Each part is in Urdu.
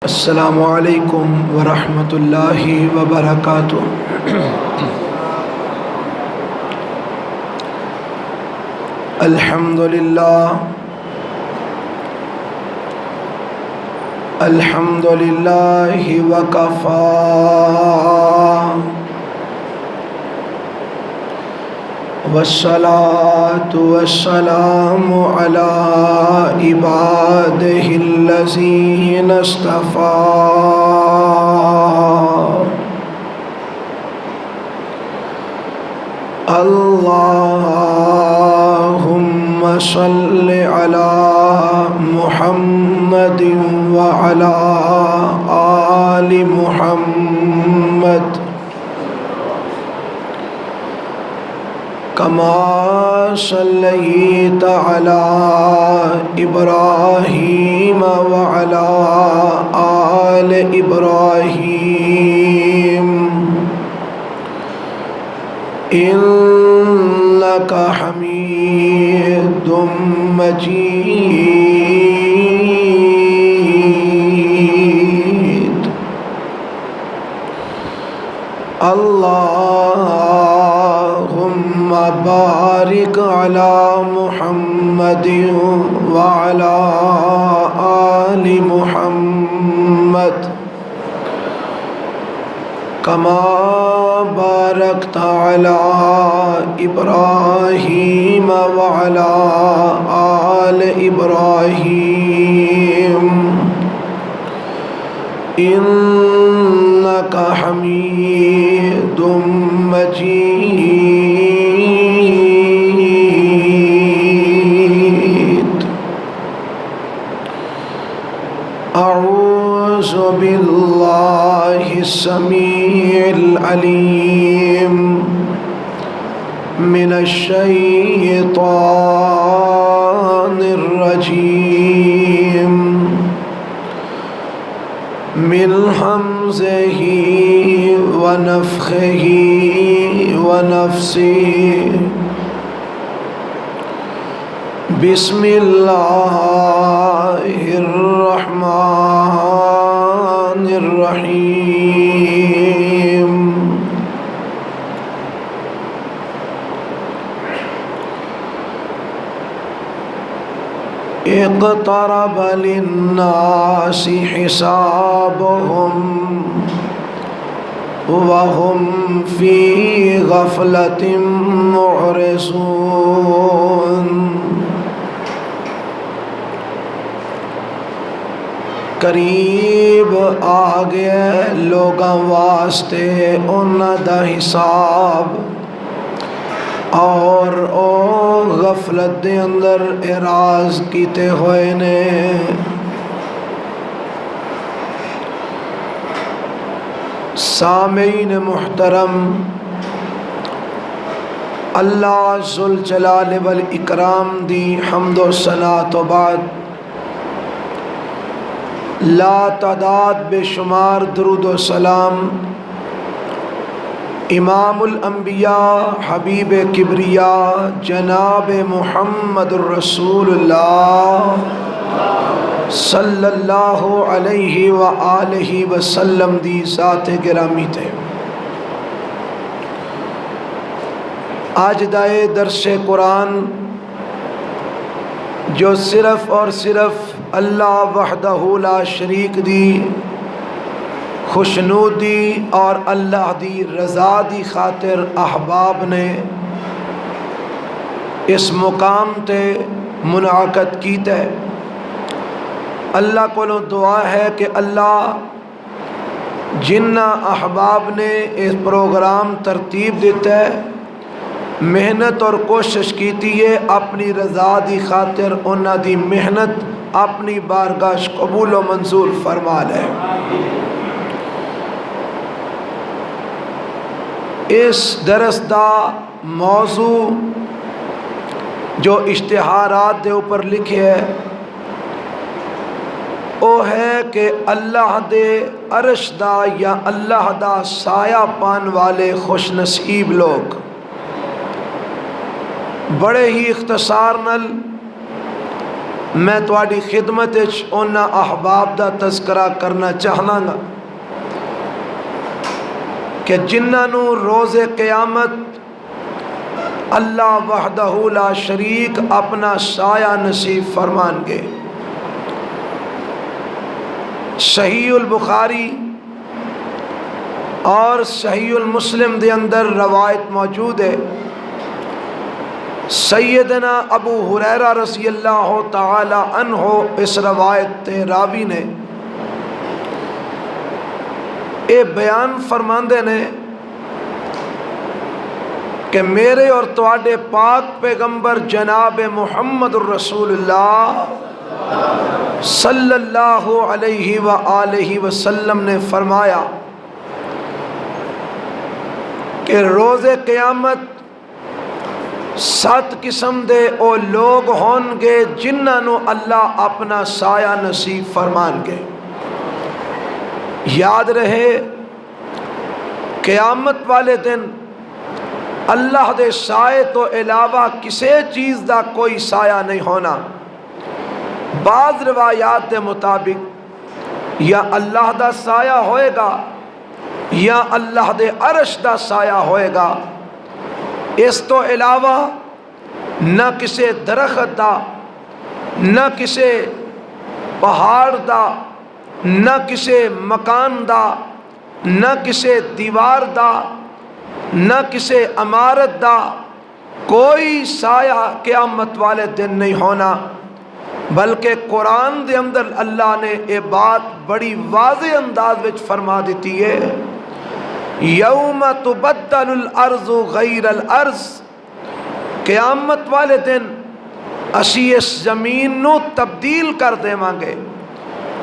السلام علیکم ورحمۃ اللہ وبرکاتہ۔ الحمد للہ وکفی والصلاة والسلام علی عبادہ الذین اصطفی۔ اللہم صل علی محمد وعلی آل محمد کما صلیت علی ابراہیم وعلی آل ابراہیم انک حمید مجید۔ اللہم بارک علی محمد وعلی آل محمد کما بارکت علی ابراہیم وعلی آل ابراہیم انک حمید مجید۔ اعوذ باللہ السمیع العلیم من الشیطان الرجیم من حمزہ ونفخہ ونفثہ۔ بسم اللہ الرحمن الرحیم۔ اقترب للناس حسابهم وهم في غفلة معرضون۔ قریب آ گئے لوگاں واسطے انہاں دا حساب اور او غفلت دے اندر اعراض کیتے ہوئے نے۔ سامعین محترم، اللہ ذوالجلال والاکرام دی حمد و ثنا تو بعد لا تعداد بے شمار درود و سلام امام الانبیاء حبیب کبریا جناب محمد الرسول اللہ صلی اللہ علیہ وآلہ وسلم دی ذات گرامی تے۔ آج دائے درس قرآن جو صرف اور صرف اللہ وحدہ لا شریک دی خوشنودی اور اللہ دی رضا دی خاطر احباب نے اس مقام تے منعقد کیتا ہے۔ اللہ کو دعا ہے کہ اللہ جنہ احباب نے اس پروگرام ترتیب دیتا ہے، محنت اور کوشش کیتی ہے، اپنی رضا دی خاطر انہ دی محنت اپنی بارگاہ قبول و منظور فرما لے۔ اس درس دا موضوع جو اشتہارات دے اوپر لکھے ہے او ہے کہ اللہ دے عرش دا یا اللہ دا سایہ پان والے خوش نصیب لوگ۔ بڑے ہی اختصار نل میں تواڈی خدمت وچ انہاں احباب دا تذکرہ کرنا چاہنا گا کہ جنہاں نو روز قیامت اللہ وحدہ لا شریک اپنا سایہ نصیب فرمان گے۔ صحیح البخاری اور صحیح المسلم دے اندر روایت موجود ہے، سیدنا ابو ہریرہ رضی اللہ تعالی عنہ اس روایت تے راوی نے اے بیان فرماندے نے کہ میرے اور تواڈے پاک پیغمبر جناب محمد الرسول اللہ صلی اللہ علیہ وآلہ وسلم نے فرمایا کہ روز قیامت 7 قسم دے او لوگ ہون گے جنہاں نو اللہ اپنا سایہ نصیب فرمان گے۔ یاد رہے قیامت والے دن اللہ دے سائے تو علاوہ کسی چیز دا کوئی سایہ نہیں ہونا۔ بعض روایات دے مطابق یا اللہ دا سایہ ہوئے گا یا اللہ دے عرش دا سایہ ہوئے گا، اس تو علاوہ نہ کسی درخت دا، نہ کسی پہاڑ دا، نہ کسی مکان دا، نہ کسی دیوار دا، نہ کسی عمارت دا کوئی سایہ قیامت والے دن نہیں ہونا۔ بلکہ قرآن دے اندر اللہ نے یہ بات بڑی واضح انداز وچ فرما دیتی ہے، یوم تبدل الارض غیر الارض، قیامت والے دن اسی اس زمین نو تبدیل کر دیواں گے۔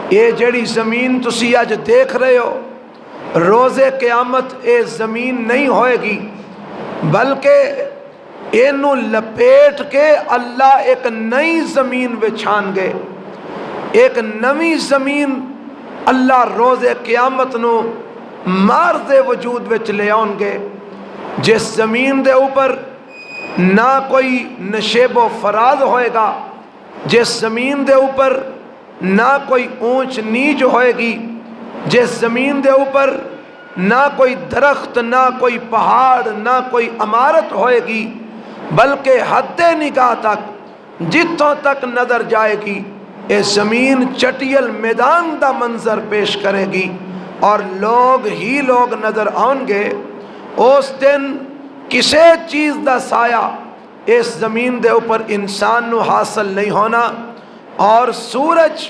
یہ جڑی زمین تسی اج دیکھ رہے ہو، روز قیامت اے زمین نہیں ہوئے گی، بلکہ اینو لپیٹ کے اللہ ایک نئی زمین بچھان گے۔ ایک نئی زمین اللہ روز قیامت نو مارد وجود وچ لے آن گے، جس زمین دے اوپر نہ کوئی نشیب و فراز ہوئے گا، جس زمین دے اوپر نہ کوئی اونچ نیچ ہوئے گی، جس زمین دے اوپر نہ کوئی درخت، نہ کوئی پہاڑ، نہ کوئی عمارت ہوئے گی، بلکہ حد نگاہ تک جتوں تک نظر جائے گی یہ زمین چٹیل میدان دا منظر پیش کرے گی اور لوگ ہی لوگ نظر آن گے۔ اس دن کسی چیز دا سایہ اس زمین دے اوپر انسان نو حاصل نہیں ہونا۔ اور سورج،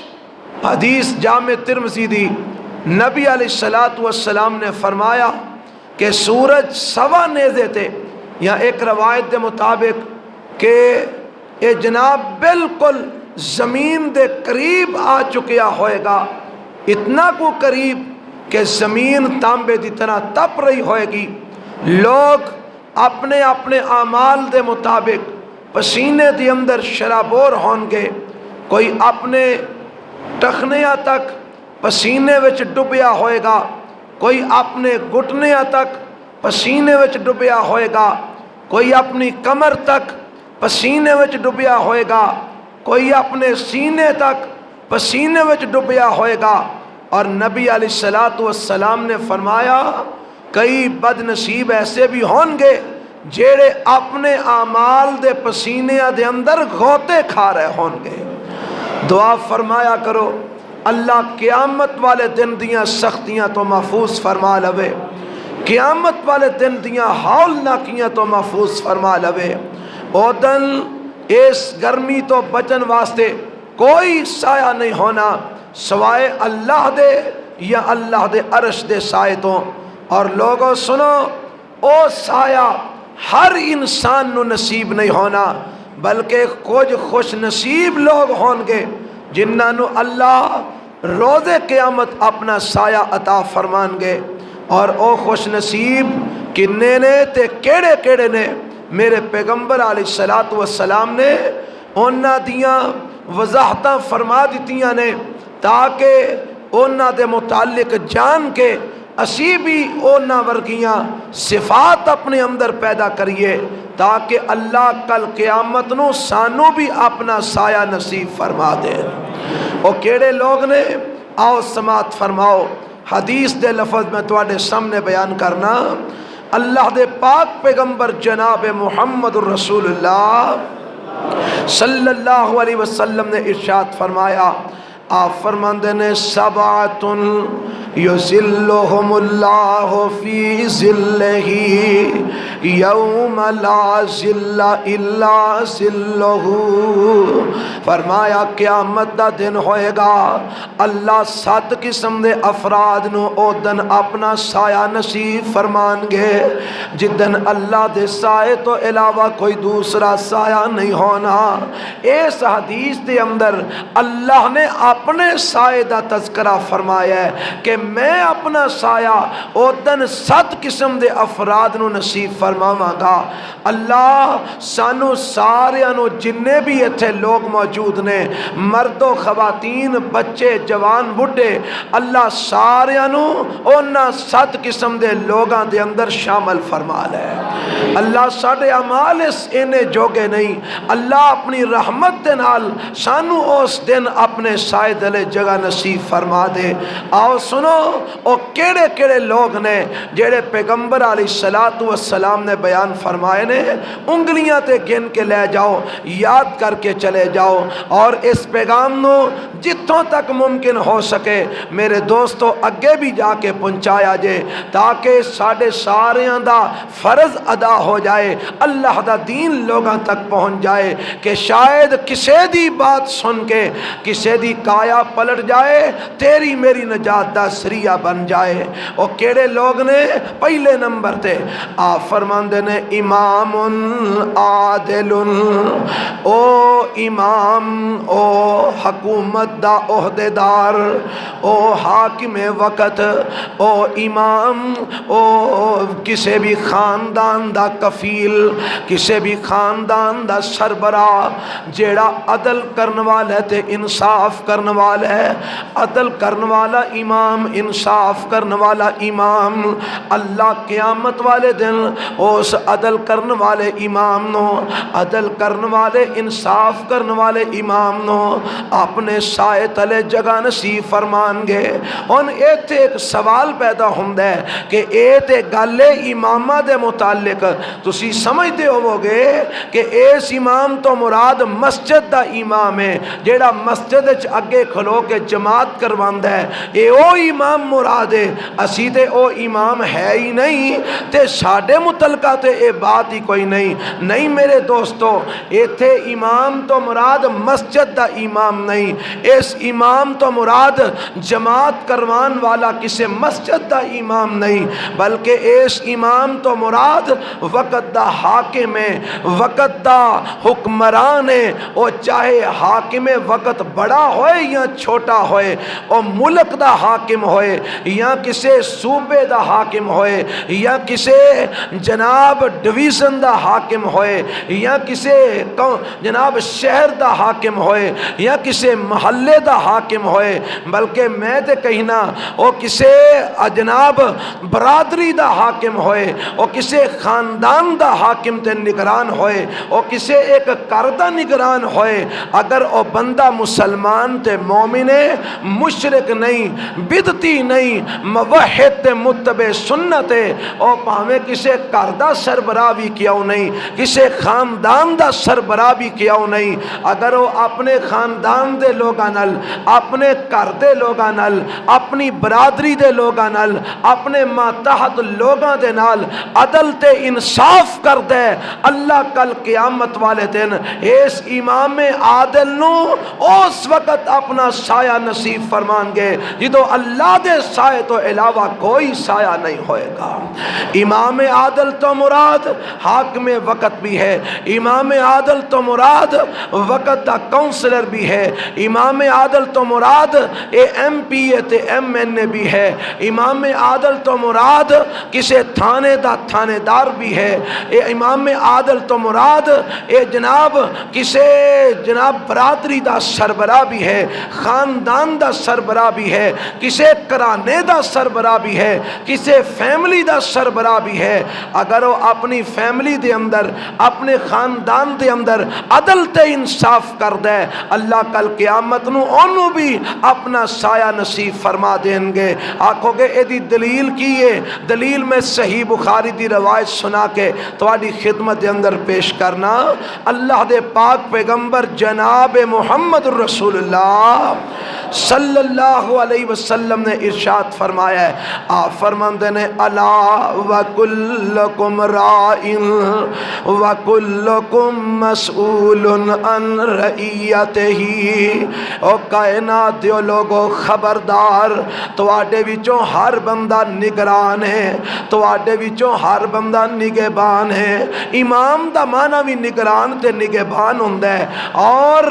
حدیث جامع ترمذی دی، نبی علیہ السلام نے فرمایا کہ سورج 1.25 نیزے تے، یا ایک روایت دے مطابق کہ یہ جناب بالکل زمین دے قریب آ چکیا ہوئے گا، اتنا کو قریب کہ زمین تانبے دی طرح تپ رہی ہوئے گی۔ لوگ اپنے اپنے اعمال دے مطابق پسینے دی اندر شرابور ہون گے، کوئی اپنے ٹخنیاں تک پسینے وچ ڈبیا ہوئے گا، کوئی اپنے گھٹنیاں تک پسینے وچ ڈبیا ہوئے گا، کوئی اپنی کمر تک پسینے وچ ڈبیا ہوئے گا، کوئی اپنے سینے تک پسینے وچ ڈبیا ہوئے گا۔ اور نبی علیہ السلام نے فرمایا کئی بد نصیب ایسے بھی ہون گے جیڑے اپنے اعمال دے پسینے دے اندر غوطے کھا رہے ہون گے۔ دعا فرمایا کرو اللہ قیامت والے دن دیاں سختیاں تو محفوظ فرما لوے، قیامت والے دن دیاں ہولناکیاں تو محفوظ فرما لوے۔ او دن اس گرمی تو بچن واسطے کوئی سایہ نہیں ہونا سوائے اللہ دے یا اللہ دے عرش دے سائے تو۔ اور لوگوں سنو، او سایہ ہر انسان نو نصیب نہیں ہونا، بلکہ کچھ خوش نصیب لوگ ہون گے جنہاں نو اللہ روز قیامت اپنا سایہ عطا فرمان گے۔ اور او خوش نصیب کنے نے تے کیڑے کیڑے نے؟ میرے پیغمبر علیہ السلام نے انہاں دیاں وضاحتاں فرما دیتیاں نے تاکہ انہاں دے متعلق جان کے اسی بھی اونا ورگیاں صفات اپنے اندر پیدا کریے تاکہ اللہ کل قیامت نو سانو بھی اپنا سایہ نصیب فرما دے۔ او کیڑے لوگ نے؟ آؤ سماعت فرماؤ، حدیث دے لفظ میں تواڈے سامنے بیان کرنا۔ اللہ دے پاک پیغمبر جناب محمد الرسول اللہ صلی اللہ علیہ وسلم نے ارشاد فرمایا، آپ فرماندے نے سبعۃ یظلھم اللہ فی ظلہ یوم لا ظل الا ظلہ، فرمایا قیامت دا دن ہوئے گا، اللہ 7 قسم دے افراد نو او دن اپنا سایہ نصیب فرمان گے جدن اللہ دے سائے تو علاوہ کوئی دوسرا سایہ نہیں ہونا۔ اس حدیث دے اندر اللہ نے اپنے سائے دا تذکرہ فرمایا ہے کہ میں اپنا سایہ او دن 7 قسم دے افراد نو نصیب فرماواں گا۔ اللہ سانو سارے انو جننے بھی اتھے لوگ موجود نے، مرد و خواتین، بچے، جوان، بڈھے، اللہ سارے انو اونا 7 قسم دے لوگاں دے اندر شامل فرما لے۔ اللہ ساڑے اعمال اس انے جوگے نہیں، اللہ اپنی رحمت دے نال سانو اس دن اپنے سائے دلے جگہ نصیب فرما دے۔ آؤ سنو او کیڑے کیڑے لوگ نے جیڑے پیغمبر علیہ السلام نے بیان فرمائے نے، انگلیاں تے گن کے لے جاؤ، یاد کر کے چلے جاؤ، اور اس پیغام نو جتوں تک ممکن ہو سکے میرے دوستو اگے بھی جا کے پہنچایا جے تاکہ ساڑے ساریاں دا فرض ادا ہو جائے، اللہ دا دین لوگاں تک پہنچ جائے کہ شاید کسے دی بات سن کے کسے دی کایا پلٹ جائے، تیری میری نجات دا سریہ بن جائے۔ او کیڑے لوگ نے؟ پہلے نمبر تے آپ فرماندے نے امام عادل، او امام، او حکومت دا عہدیدار، او حاکم وقت، او امام، او کسے بھی خاندان دا کفیل، کسے بھی خاندان دا سربراہ جیڑا عدل کرن والا تے انصاف کرن والا ہے، عدل کرن والا امام، انصاف کرن والا امام، اللہ قیامت والے دن اس عدل کرن والے امام نو، عدل کرن والے انصاف کرن والے امام نو اپنے سائے تلے جگہ نصیب فرمان گے۔ ان ایتھے ایک سوال پیدا ہوندہ ہے کہ ایتھے گالے امامہ دے متعلق تسی سمجھتے ہو گے کہ اس امام تو مراد مسجد دا امام ہے جیڑا مسجد اچ اگے کھلو کے جماعت کرواندہ ہے، اے او امام مراد ہے، اسی تے او امام ہے ہی نہیں تے ساڑے متعلقہ تے اے بات ہی کوئی نہیں۔ نہیں میرے دوستو، ایتھے امام تو مراد مسجد دا امام نہیں، اس امام تو مراد جماعت کروان والا کسے مسجد دا امام نہیں، بلکہ اس امام تو مراد وقت دا حاکم ہے، وقت دا حکمران ہے، او چاہے حاکم وقت بڑا ہوئے یا چھوٹا ہوئے، او ملک دا حاکم ہوئے یا کسے صوبے دا حاکم ہوئے یا کسے جناب ڈویژن دا حاکم ہوئے یا کسے جناب شہر دا حاکم ہوئے یا کسے محلے دا حاکم ہوئے، بلکہ میں تے کہنا او کسے جناب برادری دا حاکم ہوئے، او کسے خاندان دا حاکم تے نگران ہوئے، او کسے ایک کردہ نگران ہوئے، اگر او بندہ مسلمان تے مومن ہے، مشرک نہیں، بدتی نہیں، موحد تے متبع سنت ہے، او پاہمیں کسے کردہ سربراہ بھی کیاؤ نہیں، کسے خاندان دا سربراہ بھی کیاؤ نہیں، اگر او اپنے خاندان دے لوگاں نال، اپنے کردے لوگاں نال، اپنی برادری دے لوگاں نال، اپنے ماتحت لوگاں دے نال عدل تے انصاف کر دے، اللہ کل قیامت والے دن اس امام عادل نو اس وقت اپنا سایہ نصیب فرمان گے جدو اللہ دے سائے تو علاوہ کوئی سایہ نہیں ہوئے گا۔ امام عادل تو مراد حاکم وقت بھی ہے، امام عادل تو مراد وقت دا کونسلر بھی ہے، امام عادل تو مراد ایم پی اے تے ایم این اے بھی ہے، امام عادل تو مراد کسے تھانے دا تھانے دار بھی ہے، امام عادل تو مراد جناب کسے جناب برادری دا سربراہ بھی ہے، خاندان دا سربراہ بھی ہے، کسے کرانے دا سربراہ بھی ہے، کسے فیملی دا سربراہ بھی ہے، اگر وہ اپنی فیملی دے اندر اپنے خاندان دے اندر عدل تے انصاف کر دے، اللہ کل قیامت نو انہوں بھی اپنا سایہ نصیب فرما دیں گے۔ آکھو گے اے دی دلیل کی ہے؟ دلیل میں صحیح بخاری دی روایت سنا کے تواڈی خدمت دے اندر پیش کرنا۔ اللہ دے پاک پیغمبر جناب محمد رسول اللہ صلی اللہ علیہ وسلم نے ارشاد فرمایا ہے، آپ فرماندے نے الا وکلکم رائن وکلکم مسئول عن رعیتہ، او کائنات دیو لوگو خبردار، تواڈے وچوں ہر بندہ نگران ہے، تواڈے وچوں ہر بندہ نگہبان ہے۔ امام دا معنی بھی نگران تے نگہبان ہوندا ہے، اور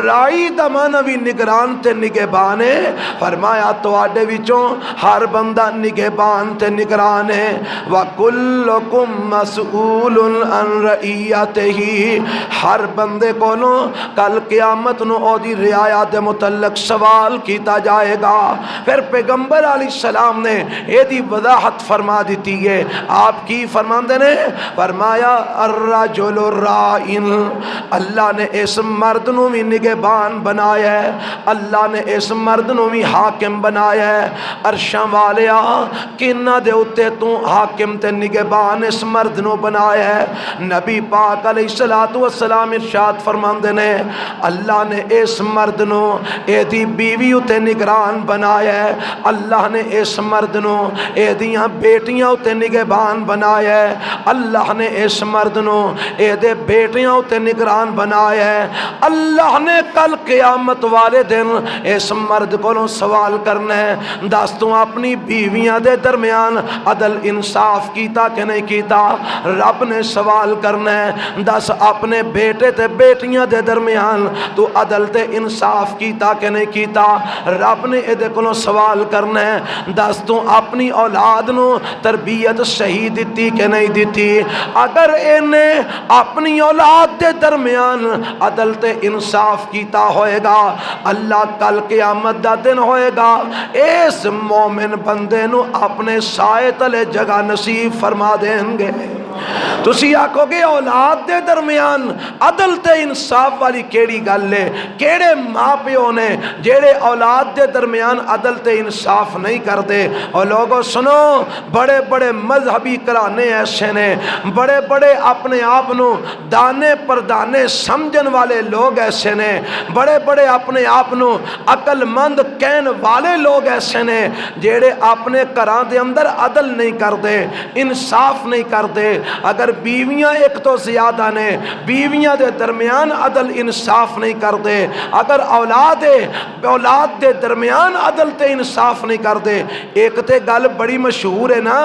رائی دا معنی بھی نگران تے نگہبان ہے۔ فرمایا تواڈے وچوں ہر بندہ نگہبان تے نگران ہے۔ وَكُلُّكُمْ مَسْئُولٌ عَنْ رَعِيَّتِهِ، ہر بندے کولوں کل قیامت نو او دی رعایا دے متعلق سوال کیتا جائے گا۔ پھر پیغمبر علیہ السلام نے اے دی وضاحت فرما دیتی ہے۔ آپ کی فرماندے نے فرمایا الرجل الرائن، اللہ نے اس مرد نو بھی نگہبان بنایا ہے، اللہ نے اس مرد نو بھی حاکم بنایا ہے۔ عرشاں والیا کنہ دے اتے تو حاکم تے نگہبان اس مرد نو بنایا ہے؟ نبی پاک علیہ السلام ارشاد فرماندے نے اللہ نے اس مرد نو اے دی بیوی اتے نگران بنایا ہے، اللہ نے اس مرد نو اے دیاں بیٹیاں اتے نگہبان بنایا ہے، اللہ نے اس مرد نو اے دے بیٹیاں اتے نگران بنایا ہے۔ اللہ نے کل قیامت والے دن اس مرد کو سوال کرنا ہے، دس تو اپنی بیویاں دے درمیان عدل انصاف کیتا کہ نہیں کیتا؟ رب نے سوال کرنا ہے، دس اپنے بیٹے تے بیٹیاں دے درمیان تو عدل تے انصاف کیتا کہ نہیں کیتا؟ رب نے ادھے کو سوال کرنا ہے، دس تو اپنی اولاد نو تربیت صحیح دیتی کہ نہیں دیتی؟ اگر انہیں اپنی اولاد دے درمیان عدل تے انصاف کیتا ہوئے گا، اللہ کل قیامت دا دن ہوئے گا اس مومن بندے نو اپنے سائے تلے جگہ نصیب فرما دیں گے۔ تسی آکھو گے اولاد دے درمیان عدل تے انصاف والی کیڑی گل ہے؟ کیڑے ماں پیو نے جیڑے اولاد دے درمیان عدل تے انصاف نہیں کرتے؟ اور لوگوں سنو، بڑے بڑے مذہبی کرانے ایسے نے، بڑے بڑے اپنے آپ نو دانے پر دانے سمجھن والے لوگ ایسے نے، بڑے بڑے اپنے آپ نو عقل مند کہن والے لوگ ایسے نے جیڑے اپنے گھراں دے اندر عدل نہیں کرتے، انصاف نہیں کرتے۔ اگر بیویاں ایک تو زیادہ نے، بیویاں دے درمیان عدل انصاف نہیں کرتے، اگر اولاد دے درمیان عدل تے انصاف نہیں کرتے، ایک تے گل بڑی مشہور ہے نا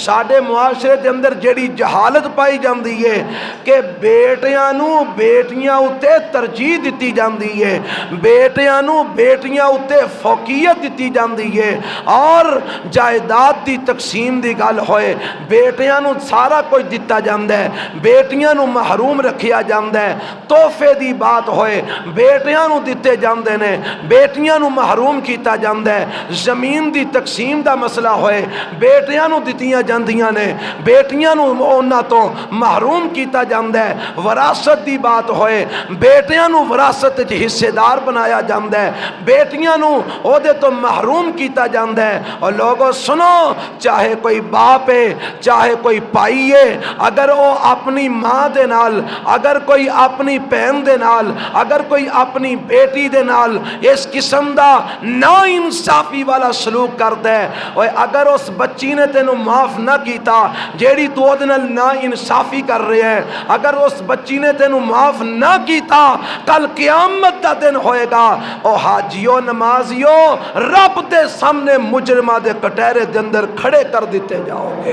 ساڈے معاشرے دے اندر جیڑی جہالت پائی جاندی ہے کہ بیٹیاں نو بیٹیاں اتے ترجیح دیتی جاندی ہے، بیٹیاں نو بیٹیاں اتے فوقیت دیتی جاندی ہے، اور جائیداد دی تقسیم دی گل ہوئے بیٹیاں نو سارا کوئی دتا جاندہ ہے، بیٹیاں نو محروم رکھیا جاندہ ہے، تحفے دی بات ہوئے بیٹیاں نو دیتے جاندے نے، بیٹیاں نو محروم کیتا جاندہ ہے، زمین دی تقسیم دا مسئلہ ہوئے بیٹیاں نو دتیاں جاندیاں نے، بیٹیاں نو انہاں تو محروم کیتا جاندہ ہے، وراثت دی بات ہوئے بیٹیاں نو وراثت حصے دار بنایا جاندہ ہے، بیٹیاں نو عہدے تو محروم کیتا جاندہ ہے۔ اور لوگوں سنو، چاہے کوئی باپ ہے چاہے کوئی پائی ہے، اگر وہ اپنی ماں دے نال، اگر کوئی اپنی بہن دے نال، اگر کوئی اپنی بیٹی دے نال اس قسم دا نا انصافی والا سلوک کرتا ہے، اور اگر اس بچی نے تینوں معاف نہ کیتا جیڑی تو دے نال نا انصافی کر رہے ہیں، اگر اس بچی نے تینوں معاف نہ کیتا، کل قیامت دا دن ہوئے گا او حاجیو نمازیو رب دے سامنے مجرمہ دے کٹہرے دے اندر کھڑے کر دیتے جاؤ گے۔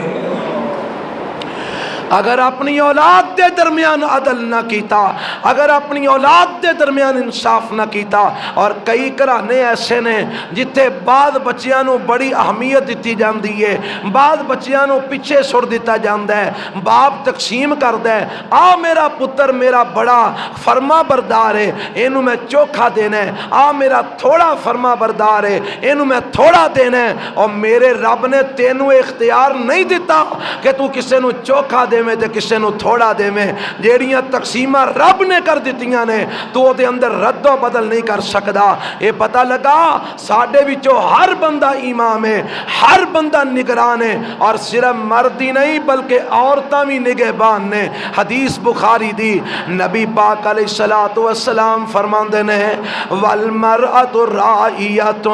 اگر اپنی اولاد دے درمیان عدل نہ کیتا، اگر اپنی اولاد دے درمیان انصاف نہ کیتا، اور کئی گھرانے ایسے نے جتھے بعض بچیاں نو بڑی اہمیت دیتی جاندی ہے، بعض بچیاں نو پیچھے چھوڑ دیتا جاندا ہے، باپ تقسیم کردا ہے، آ میرا پتر میرا بڑا فرما بردار ہے اینو میں چوکھا دینا ہے، آ میرا تھوڑا فرما بردار ہے اینو میں تھوڑا دینا ہے، اور میرے رب نے تینوں اختیار نہیں دیتا کہ تو کسے نو چوکھا دے میں تے کسے نو تھوڑا دے میں، جیڑیاں تقسیمہ رب نے کر دیتیاں نے تو وہ دے اندر رد و بدل نہیں کر سکدا۔ یہ پتہ لگا ساڈے وچوں ہر بندہ امام ہے، ہر بندہ نگران ہے، اور صرف مرد ہی نہیں بلکہ عورتاں بھی نگہبان نے۔ حدیث بخاری دی، نبی پاک علیہ الصلوۃ والسلام فرماندے نے والمرأۃ راعیۃ،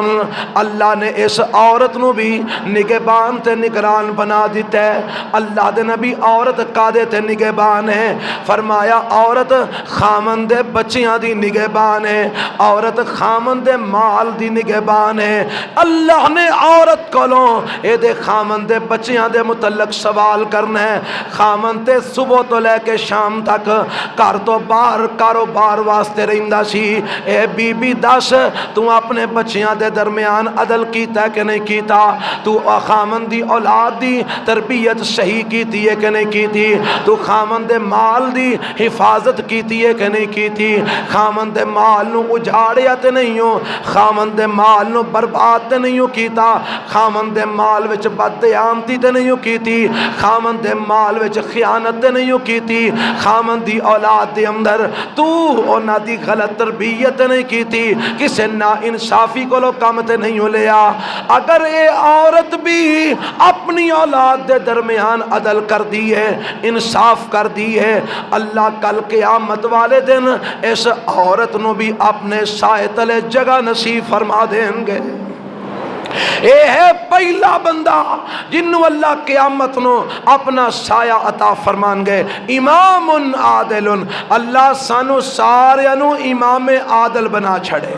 اللہ نے اس عورت نو بھی نگہبان تے نگران بنا دیتا ہے۔ اللہ دے نبی عورت کادے تے نگہبان ہے؟ فرمایا عورت خامند بچیاں دی نگہبان ہے، عورت خامند مال دی نگہبان ہے۔ اللہ نے عورت کولوں اے دے خامند بچیاں دے متعلق سوال کرنا ہے۔ خامند تے صبح تو لے کے شام تک گھر تو باہر کاروبار واسطے رہندا سی، اے بی بی دس تو اپنے بچیاں دے درمیان عدل کیتا کہ نہیں کیتا؟ تو خامند دی اولاد دی تربیت صحیح کیتی ہے کہ نہیں کیتی؟ تو خامند مال دی حفاظت کیتی ہے کہ نہیں کیتی؟ خامند مال نو اجاڑیا تے نہیں ہو، خامند مال نو برباد تے نہیں ہو کیتا، خامند مال وچ بدعامتی تے نہیں ہو کیتی، خامند مال وچ خیانت تے نہیں ہو کیتی، خامند دی اولاد دے اندر تو انہاں دی غلط تربیت نہیں کیتی، کسے نا انصافی کو لو کم تے نہیں ہو لیا۔ اگر اے عورت بھی اپنی اولاد دے درمیان عدل کر دی ہے، انصاف کر دی ہے، اللہ کل قیامت والے دن اس عورت نو بھی اپنے سائے تلے جگہ نصیب فرما دیں گے۔ اے ہے پہلا بندہ جنہوں اللہ قیامت نو اپنا سایہ عطا فرمان گے، امام عادل۔ اللہ سانو سارے نو امام عادل بنا چھڑے،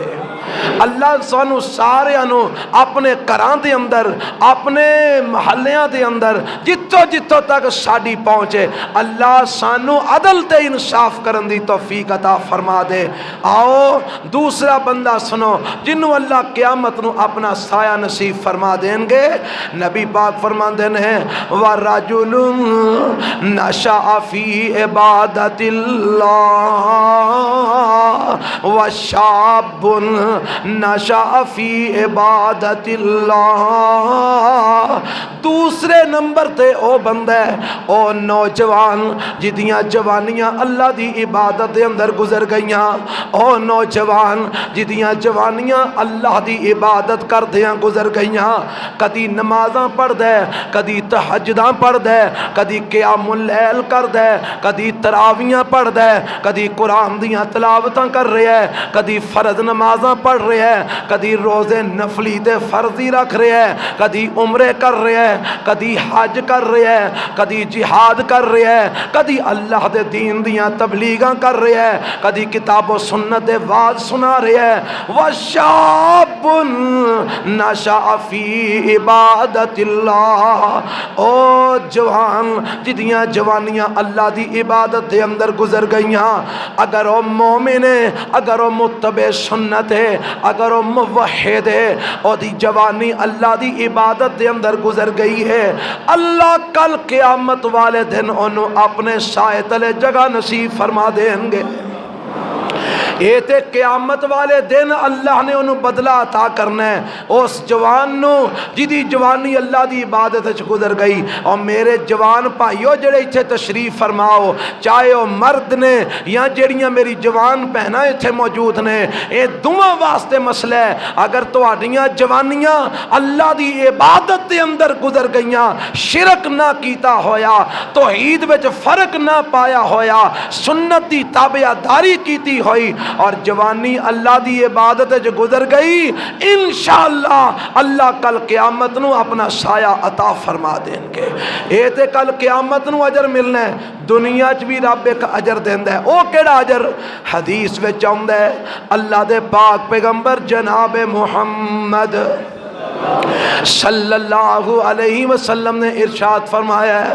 اللہ سانو سارے نو اپنے گھراں دے اندر، اپنے محلیاں دے اندر جتوں جتوں تک ساڈی پہنچے، اللہ سانو عدل تے انصاف کرن دی توفیق عطا فرما دے۔ آؤ دوسرا بندہ سنو جنہوں اللہ قیامت نو اپنا سایہ نصیب فرما دیں گے، نبی پاک فرماندے ہیں وَرَجُلٌ نَشَأَ فِي عِبَادَةِ اللَّهِ وَشَابٌ نشأ فی عبادت اللہ۔ دوسرے نمبر تے او بندہ ہے، او نوجوان جدیاں جوانیاں اللہ دی عبادت دے اندر گزر گئیاں، او نوجوان جدیاں جوانیاں اللہ دی عبادت کردیاں گزر گئیاں، کدی نمازاں پڑھ دے، کدی تہجداں پڑھ دے، کدی قیام اللیل کر دے، کدی تراویاں پڑھ دے، کدی قرآن دیاں تلاوتاں کر رہے ہیں، کدی فرض نمازاں پڑھ رہے ہیں، کدی روزے نفلی دے فرضی رکھ رہے ہیں، کدی عمرے کر رہے ہیں، کدی حج کر رہے ہیں، کدی جہاد کر رہے ہیں، کدی اللہ دے دین دیاں تبلیغاں کر رہے ہیں، کدی کتاب و سنت دے واز سنا رہے ہیں۔ وَشَابٌ نَشَأَ فِي عِبَادَةِ اللَّهِ، او جوان جدیاں جوانیاں اللہ دی عبادت دے اندر گزر گئیاں، اگر او مومن ہے، اگر او متبع سنت ہے، اگر وہ موحد ہے، اور دی جوانی اللہ دی عبادت دے اندر گزر گئی ہے، اللہ کل قیامت والے دن انہوں اپنے سائے تلے جگہ نصیب فرما دیں گے۔ یہ تے قیامت والے دن اللہ نے انہوں بدلہ عطا کرنا ہے اس جوان نو جدی جوانی اللہ دی عبادت وچ گزر گئی۔ اور میرے جوان بھائیو جڑے ایتھے تشریف فرماؤ، چاہے وہ مرد نے یا جڑیاں میری جوان بہناں ایتھے موجود نے، اے دوواں واسطے مسئلہ ہے۔ اگر تہاڈیاں جوانیاں اللہ دی عبادت دے اندر گزر گئیاں، شرک نہ کیتا ہویا، توحید وچ فرق نہ پایا ہویا، سنت دی تابعداری کیتی ہوئی، اور جوانی اللہ دی عبادت جو گزر گئی، انشاءاللہ اللہ کل قیامت نو اپنا سایہ عطا فرما دیں گے۔ اے تے کل قیامت نو اجر ملنا ہے، دنیا چ بھی رب ایک اجر دیندا ہے۔ او کیڑا اجر؟ حدیث وچ آندا ہے اللہ دے پاک پیغمبر جناب محمد صلی اللہ علیہ وسلم نے ارشاد فرمایا ہے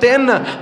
3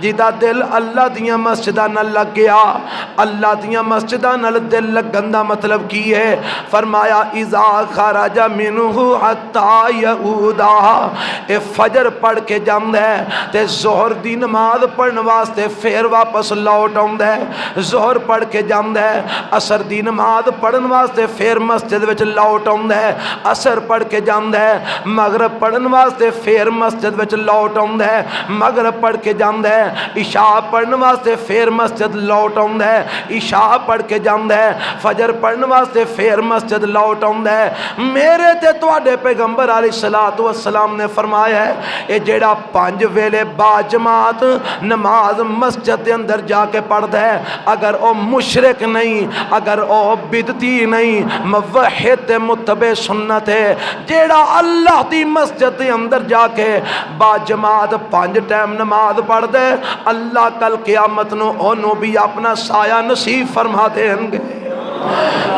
جدا دل اللہ دیاں مسجداں نال لگ گیا۔ اللہ دیاں مسجداں نال دل لگن دا مطلب کی ہے؟ فرمایا اذا خرج منہ حتی یعودا، اے فجر پڑھ کے جاندہ ہے تے ظہر دی نماز پڑھن واسطے پھر واپس لوٹ آوندا ہے، ظہر پڑھ کے جاندہ ہے، عصر دی نماز پڑھن واسطے پھر مسجد وچ لوٹ آوندا ہے، عصر پڑھ کے جاندہ ہے، مغرب پڑھن واسطے پھر مسجد وچ لوٹ آوندا ہے، مغرب پڑھ کے جاندہ ہے، عشاء پڑھن واسطے پھر مسجد لوٹ آوندا ہے، عشاء پڑھ کے جاندہ ہے، فجر پڑھن واسطے پھر مسجد لوٹ آوندا ہے۔ میرے تے تواڈے پیغمبر علیہ الصلوۃ والسلام نے فرمایا ہے اے جیڑا 5 ویلے با جماعت نماز مسجد دے اندر جا کے پڑھدا ہے، اگر او مشرک نہیں، اگر او بدعتی نہیں، موحد متبع سنت ہے، جیڑا اللہ دی مسجد دے اندر جا کے با جماعت 5 ٹائم نماز پڑھدا ہے، اللہ کل قیامت نو اونوں بھی اپنا سایہ نصیب فرما دین گے۔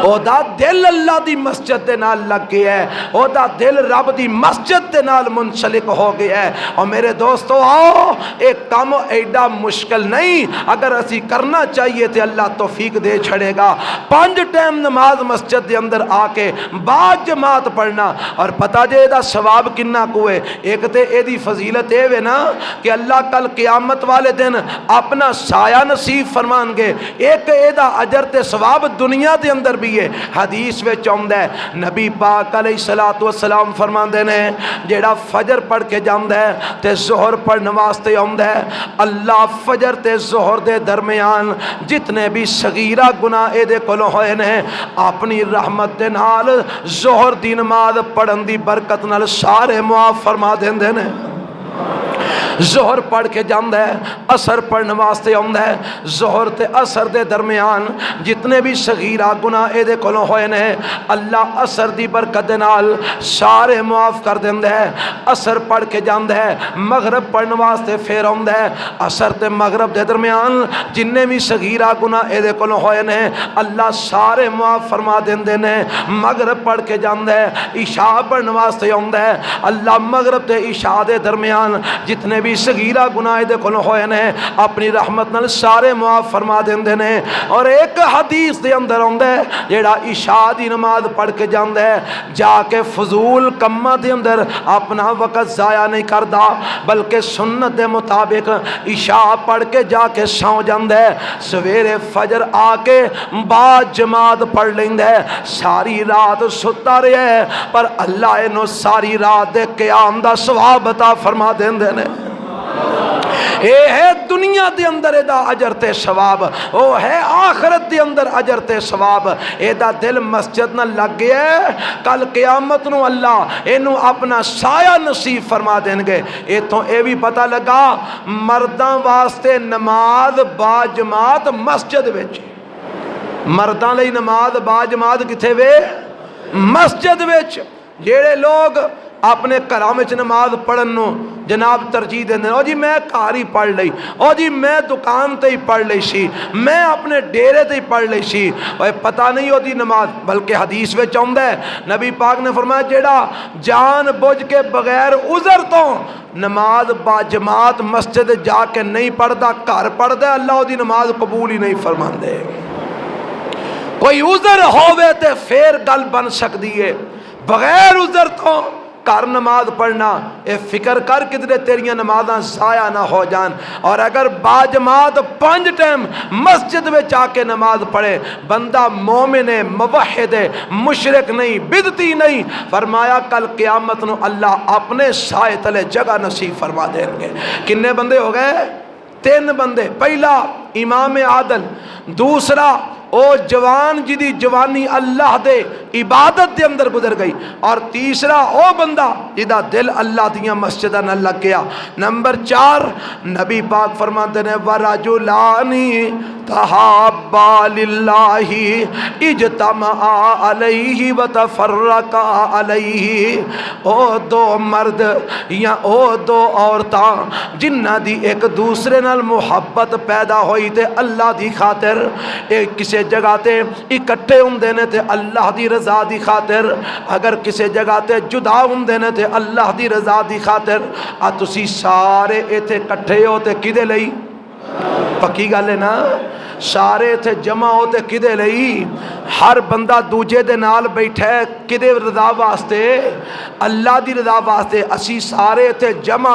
او دا دل اللہ دی مسجد دے نال لگ گیا ہے، او دا دل رب دی مسجد دے نال منسلک ہو گیا ہے۔ اور میرے دوستو آؤ، ایک کام ایڈا مشکل نہیں، اگر اسی کرنا چاہیے تے اللہ توفیق دے چھڑے گا۔ 5 ٹائم نماز مسجد دے اندر آ کے با جماعت پڑھنا، اور پتہ جے دا ثواب کنا کوئے؟ ایک تے اے دی فضیلت اے وے نا کہ اللہ کل قیامت والے دن اپنا سایہ نصیب فرمان گے، ایک اے دا اجر تے ثواب دنیا دے اندر بھی ہے۔ حدیث وچ آندا ہے نبی پاک علیہ الصلوۃ والسلام فرماندے نے جیڑا فجر پڑھ کے جاندا ہے تے ظہر پڑھن واسطے آندا ہے، اللہ فجر تے ظہر دے درمیان جتنے بھی صغیرہ گناہ اے دے کولوں ہوئے نے اپنی رحمت دے نال ظہر دی نماز پڑھن دی برکت نال سارے معاف فرما دیندے نے۔ ظہر پڑھ کے جاندہ ہے، عصر پڑھن واسطے آندا ہے، ظہر تے عصر دے درمیان جتنے بھی صغیرہ گناہ اے دے کولوں ہوئے نے اللہ عصر دی برکت دے نال سارے معاف کر دیندا ہے۔ عصر پڑھ کے جاندہ ہے، مغرب پڑھن واسطے پھر آندا ہے، عصر تے مغرب دے درمیان جننے بھی صغیرہ گناہ اے دے کولوں ہوئے نے اللہ سارے معاف فرما دیندے نے۔ مغرب پڑھ کے جاندہ ہے، عشاء پڑھن واسطے آندا ہے، اللہ مغرب تے عشاء دے درمیان جتنے بھی صغیرہ گناہ دے کولوں ہوئے نے اپنی رحمت نال سارے معاف فرما دیندے نے۔ اور ایک حدیث دے اندر آندا ہے جیڑا عشاء دی نماز پڑھ کے جاندا ہے جا کے فضول کماں دے اندر اپنا وقت ضائع نہیں کردا بلکہ سنت دے مطابق عشاء پڑھ کے جا کے سو جاندا ہے، سویرے فجر آ کے با جماعت پڑھ لیندا ہے، ساری رات ستا رہیا ہے پر اللہ اینو ساری رات دے قیام دا ثواب عطا فرما دیندے نے۔ اے ہے دنیا دے اندر دا اجر تے ثواب، او ہے آخرت دے اندر اجر تے ثواب۔ اے دا دل مسجد نہ لگ گیا ہے، کل قیامت نو اللہ اینو اپنا سایہ نصیب فرما دیں گے۔ اے تو اے بھی پتہ لگا مرداں واسطے نماز با جماعت مسجد وچ، مرداں لئی نماز با جماعت کتھے وے؟ مسجد وچ۔ جیڑے لوگ اپنے گھراں وچ نماز پڑھن نو جناب ترجیح دیندے او جی میں گھر ہی پڑھ لئی، او جی میں دکان تے ہی پڑھ لئی سی، میں اپنے ڈیرے تے ہی پڑھ لئی سی، اوے پتہ نہیں او دی نماز۔ بلکہ حدیث وچ آندا ہے نبی پاک نے فرمایا جیڑا جان بوجھ کے بغیر عذر تو نماز با جماعت مسجد جا کے نہیں پڑھدا، گھر پڑھدا، اللہ او دی نماز قبول ہی نہیں فرماندے۔ کوئی عذر ہووے تے پھر گل بن سکدی ہے، بغیر عذر تو کر نماز پڑھنا، اے فکر کر کدھرے تیریاں نمازاں ضائع نہ ہو جان۔ اور اگر با جماعت 5 ٹائم مسجد میں جا کے نماز پڑھے بندہ مومن ہے، موحد ہے، مشرک نہیں، بدعتی نہیں، فرمایا کل قیامت نو اللہ اپنے سائے تلے جگہ نصیب فرما دیں گے۔ کنے بندے ہو گئے؟ 3 بندے۔ پہلا امام عادل، دوسرا او جوان جدی جوانی اللہ دے عبادت دے اندر گزر گئی، اور تیسرا او بندہ جدا دل اللہ دیاں مسجدہ نہ لگ گیا۔ نمبر 4 نبی پاک فرماتے ہیں وَرَجُلَانِ تَحَابَّا لِلَّهِ اجْتَمَعَا عَلَيْهِ وَتَفَرَّقَا عَلَيْهِ۔ او 2 مرد یا او 2 عورتاں جنہ دی ایک دوسرے نال محبت پیدا ہوئی تے اللہ دی خاطر ایک کسے جگہ تے اکٹھے ہوندے نے تے اللہ دی رضا دی خاطر، اگر کسی جگہ تے جدا ہوندے نے تے اللہ دی رضا دی خاطر۔ تسی سارے ایتھے کٹھے ہو تے کدے لئی؟ پکی گل ہے نا، سارے تھے جمع ہوتے کدے لئی؟ ہر بندہ دوجے دے نال بیٹھا ہے کدے رضا واسطے؟ اللہ دی رضا واسطے۔ اسی سارے تھے جمع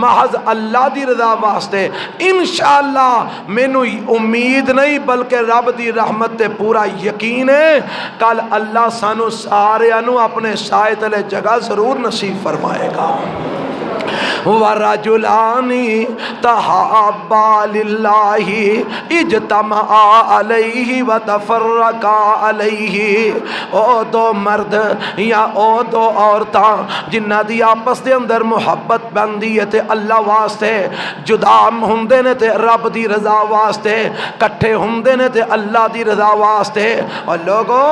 محض اللہ دی رضا واسطے۔ انشاءاللہ مینوں امید نہیں بلکہ رب دی رحمت تے پورا یقین ہے کل اللہ سانو سارے انو اپنے سائے تلے جگہ ضرور نصیب فرمائے گا۔ وَرَجُلَانِ تَحَابَّا لِلَّهِ اجْتَمَعَا عَلَيْهِ وَتَفَرَّقَا عَلَيْهِ۔ او دو مرد یا او دو عورتاں جنہ دی آپس دے اندر محبت بندی ہے تے اللہ واسطے، جدا ہوندے نے تے رب دی رضا واسطے، کٹھے ہوندے نے تے اللہ دی رضا واسطے۔ اور لوگو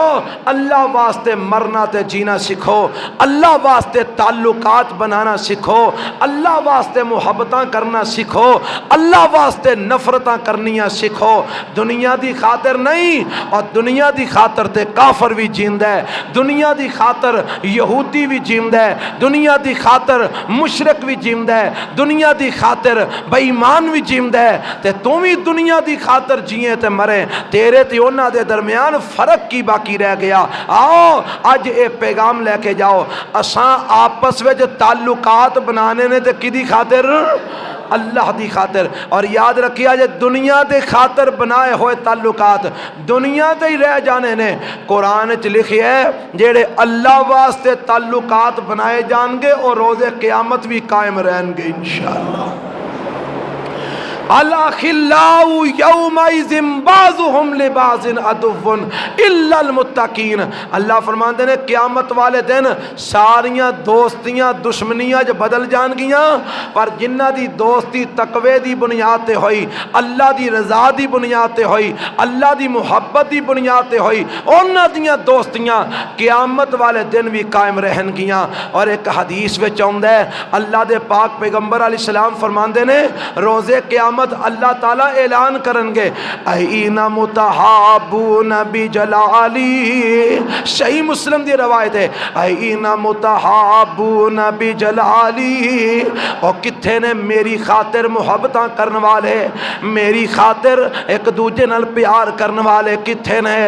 اللہ واسطے مرنا تے جینا سکھو، اللہ واسطے تعلقات بنانا سکھو، اللہ واسطے محبتاں کرنا سکھو، اللہ واسطے نفرتاں کرنیاں سکھو۔ دنیا دی خاطر نہیں، اور دنیا دی خاطر تے کافر بھی جیندہ ہے، دنیا دی خاطر یہودی بھی جیندہ ہے، دنیا دی خاطر مشرک بھی جیندہ ہے، دنیا دی خاطر بے ایمان بھی جیندہ ہے۔ تے تو بھی دنیا دی خاطر جیئے تے مرے، تیرے تے انہاں دے درمیان فرق کی باقی رہ گیا؟ آؤ اج اے پیغام لے کے جاؤ، اساں آپس وچ تعلقات بنانے نے تے کدی خاطر؟ اللہ دی خاطر۔ اور یاد رکھیا جے دنیا دے خاطر بنائے ہوئے تعلقات دنیا دے ہی رہ جانے نے۔ قرآن چ لکھیا ہے جیڑے اللہ واسطے تعلقات بنائے جان گے اور روز قیامت بھی قائم رہیں گے انشاءاللہ۔ الْأَخِلَّاءُ يَوْمَئِذٍ بَعْضُهُمْ لِبَعْضٍ عَدُوٌّ إِلَّا الْمُتَّقِينَ۔ اللہ فرماندے نے قیامت والے دن ساریاں دوستیاں دشمنیاں جو بدل جان گیاں، پر جنہ دی دوستی تقوی دی بنیاد تے ہوئی، اللہ دی رضا دی بنیاد تے ہوئی، اللہ دی محبت دی بنیاد تے ہوئی، انہاں دیاں دوستیاں قیامت والے دن بھی قائم رہن گیاں۔ اور ایک حدیث وچ آندا ہے اللہ دے پاک پیغمبر علیہ السلام فرماندے نے روز قیامت اللہ تعالیٰ اعلان کرن گے اَئِنَ مُتَحَابُونَ بِجَلَالِي۔ صحیح مسلم دی روایت ہے اَئِنَ مُتَحَابُونَ بِجَلَالِي۔ اور کتھے نے میری خاطر محبتاں کرن والے، میری خاطر ایک دوجے نال پیار کرن والے کتھے نے؟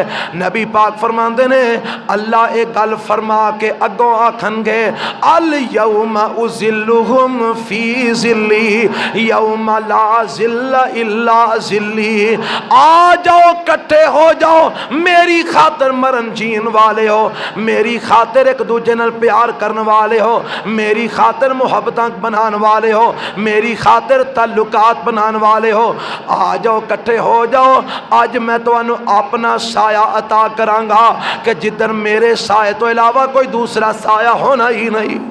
نبی پاک فرماندے نے اللہ ایک گل فرما کے اگوں آکھن گے الْيَوْمَ أُذِلُّهُمْ فِي ظِلِّي يَوْمَ لَا ظِلَّ إِلَّا ظِلِّي۔ آ جاؤ کٹھے ہو جاؤ، میری خاطر مرن جین والے ہو، میری خاطر ایک دوجے نال پیار کرن والے ہو، میری خاطر محبتاں بنان والے ہو، میری خاطر تعلقات بنان والے ہو، آ جاؤ کٹھے ہو جاؤ۔ آج میں تانوں اپنا سایہ عطا کراں گا کہ جدھر میرے سائے تو علاوہ کوئی دوسرا سایہ ہونا ہی نہیں۔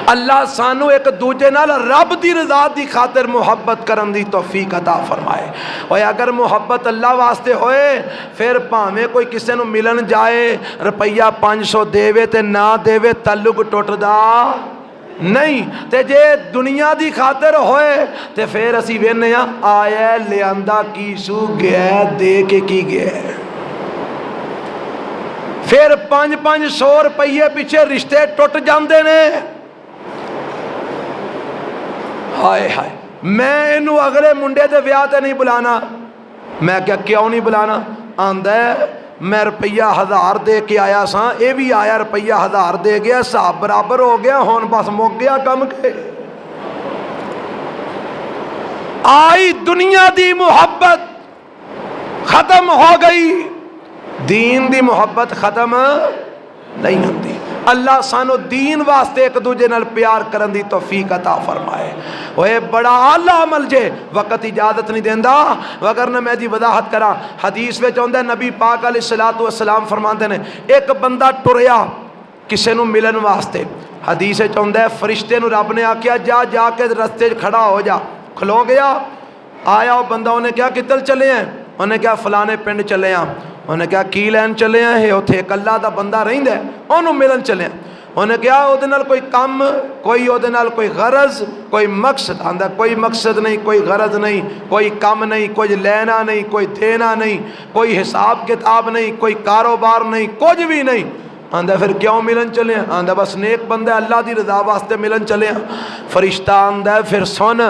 اللہ سانو ایک دوجے نال رب دی رضا دی خاطر محبت کرن دی توفیق عطا فرمائے۔ اور اگر محبت اللہ واسطے ہوئے پھر پاویں کوئی کسے نو ملن جائے روپیہ 500 دیوے تے نہ دیوے تعلق ٹوٹدا نہیں۔ تے جے دنیا دی خاطر ہوئے تے پھر اسی وینے آیا لیاندا کی سو گیا دے کے کی گیا، پھر 500 روپیے پیچھے رشتے ٹوٹ جاندے نے۔ ہائے ہائے میں انہوں اگلے منڈے دے ویاہ تے نہیں بلانا۔ میں کیوں نہیں بلانا؟ آندہ ہے میں روپیہ 1000 دے کے آیا ساں، اے بھی آیا روپیہ 1000 دے گیا، صاحب برابر ہو گیا، ہون بس مک گیا کم کے۔ آئی دنیا دی محبت ختم ہو گئی، دین دی محبت ختم نہیں ہوتی۔ اللہ سانو دین واسطے ایک دوجے نال پیار کرن دی توفیق عطا فرمائے۔ وہ بڑا اعلیٰ عمل جے، وقت اجازت نہیں دیندا وگرنہ میں دی وضاحت کرا۔ حدیث وچ آندا ہے نبی پاک علیہ الصلوۃ والسلام فرماندے نے ایک بندہ ٹریا کسے نو ملن واسطے، حدیث وچ آندا ہے فرشتے نو رب نے آکھیا جا کے رستے کھڑا ہو جا، کھلو گیا، آیا وہ بندہ، انہیں کیا کدھر چلے ہیں؟ انہیں کیا فلانے پنڈ چلے ہیں۔ انہیں کیا کی لین چلے ہیں؟ اوتھے ایک اللہ دا بندہ رہندا ہے، انہوں ملن چلے ہیں۔ انہیں کیا وہ کوئی کم کوئی وہ کوئی غرض کوئی مقصد آندا کوئی مقصد نہیں کوئی غرض نہیں کوئی کم نہیں کوئی لینا نہیں کوئی دینا نہیں کوئی حساب کتاب نہیں کوئی کاروبار نہیں کچھ بھی نہیں آندا پھر کیوں ملن چلے ہیں آندا بس نیک بندہ اللہ دی رضا واسطے ملن چلے ہیں فرشتہ آندا پھر سن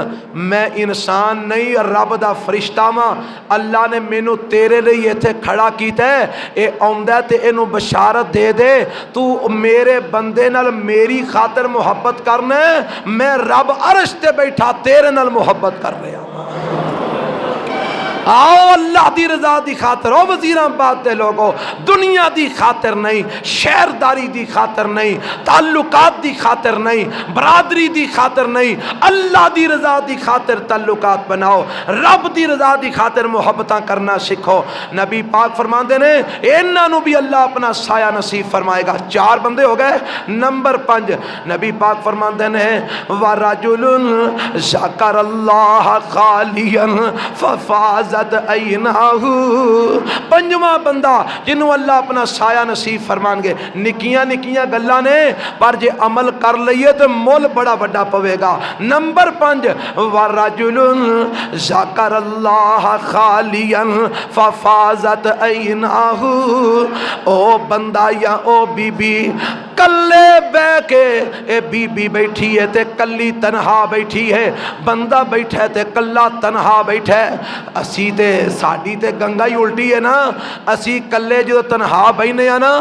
میں انسان نہیں رب دا فرشتہ ماں اللہ نے مینوں تیرے لئی ایتھے کھڑا کیتا ہے اے آندا تے اینوں بشارت دے دے تو میرے بندے نال میری خاطر محبت کرنا ہے میں رب عرش تے بیٹھا تیرے نال محبت کر رہا ہوں آؤ اللہ دی رضا دی خاطر او وزیراں بات دے لوگو دنیا دی خاطر نہیں شہرداری دی خاطر نہیں تعلقات دی خاطر نہیں برادری دی خاطر نہیں اللہ دی رضا دی خاطر تعلقات بناؤ رب دی رضا دی خاطر محبتاں کرنا سکھو نبی پاک فرماندے نے انہاں نو بھی اللہ اپنا سایہ نصیب فرمائے گا 4 بندے ہو گئے نمبر 5 نبی پاک فرماندے نے وَرَجُلٌ ذَكَرَ اللَّهَ خَالِيًا فَفَازَتْ پنجواں بندہ جنہوں اللہ اپنا سایہ نصیب فرمان گے نکیاں نکیاں گلاں نے پر جے عمل کر لئیے تو مول بڑا بڑا پوے گا نمبر 5 وَرَجُلٌ ذَكَرَ اللَّهَ خَالِيًا فَفَازَتْ عَيْنَاهُ او بندہ یا او بی بی کلے بے کے اے بی بی بیٹھی ہے تے کلی تنہا بیٹھی ہے بندہ بیٹھا ہے تے کلا تنہا بیٹھا ہے اسی تے ساڑی تے گنگا ہی الٹی ہے نا اسی کلے جو تنہا بینے ہیں نا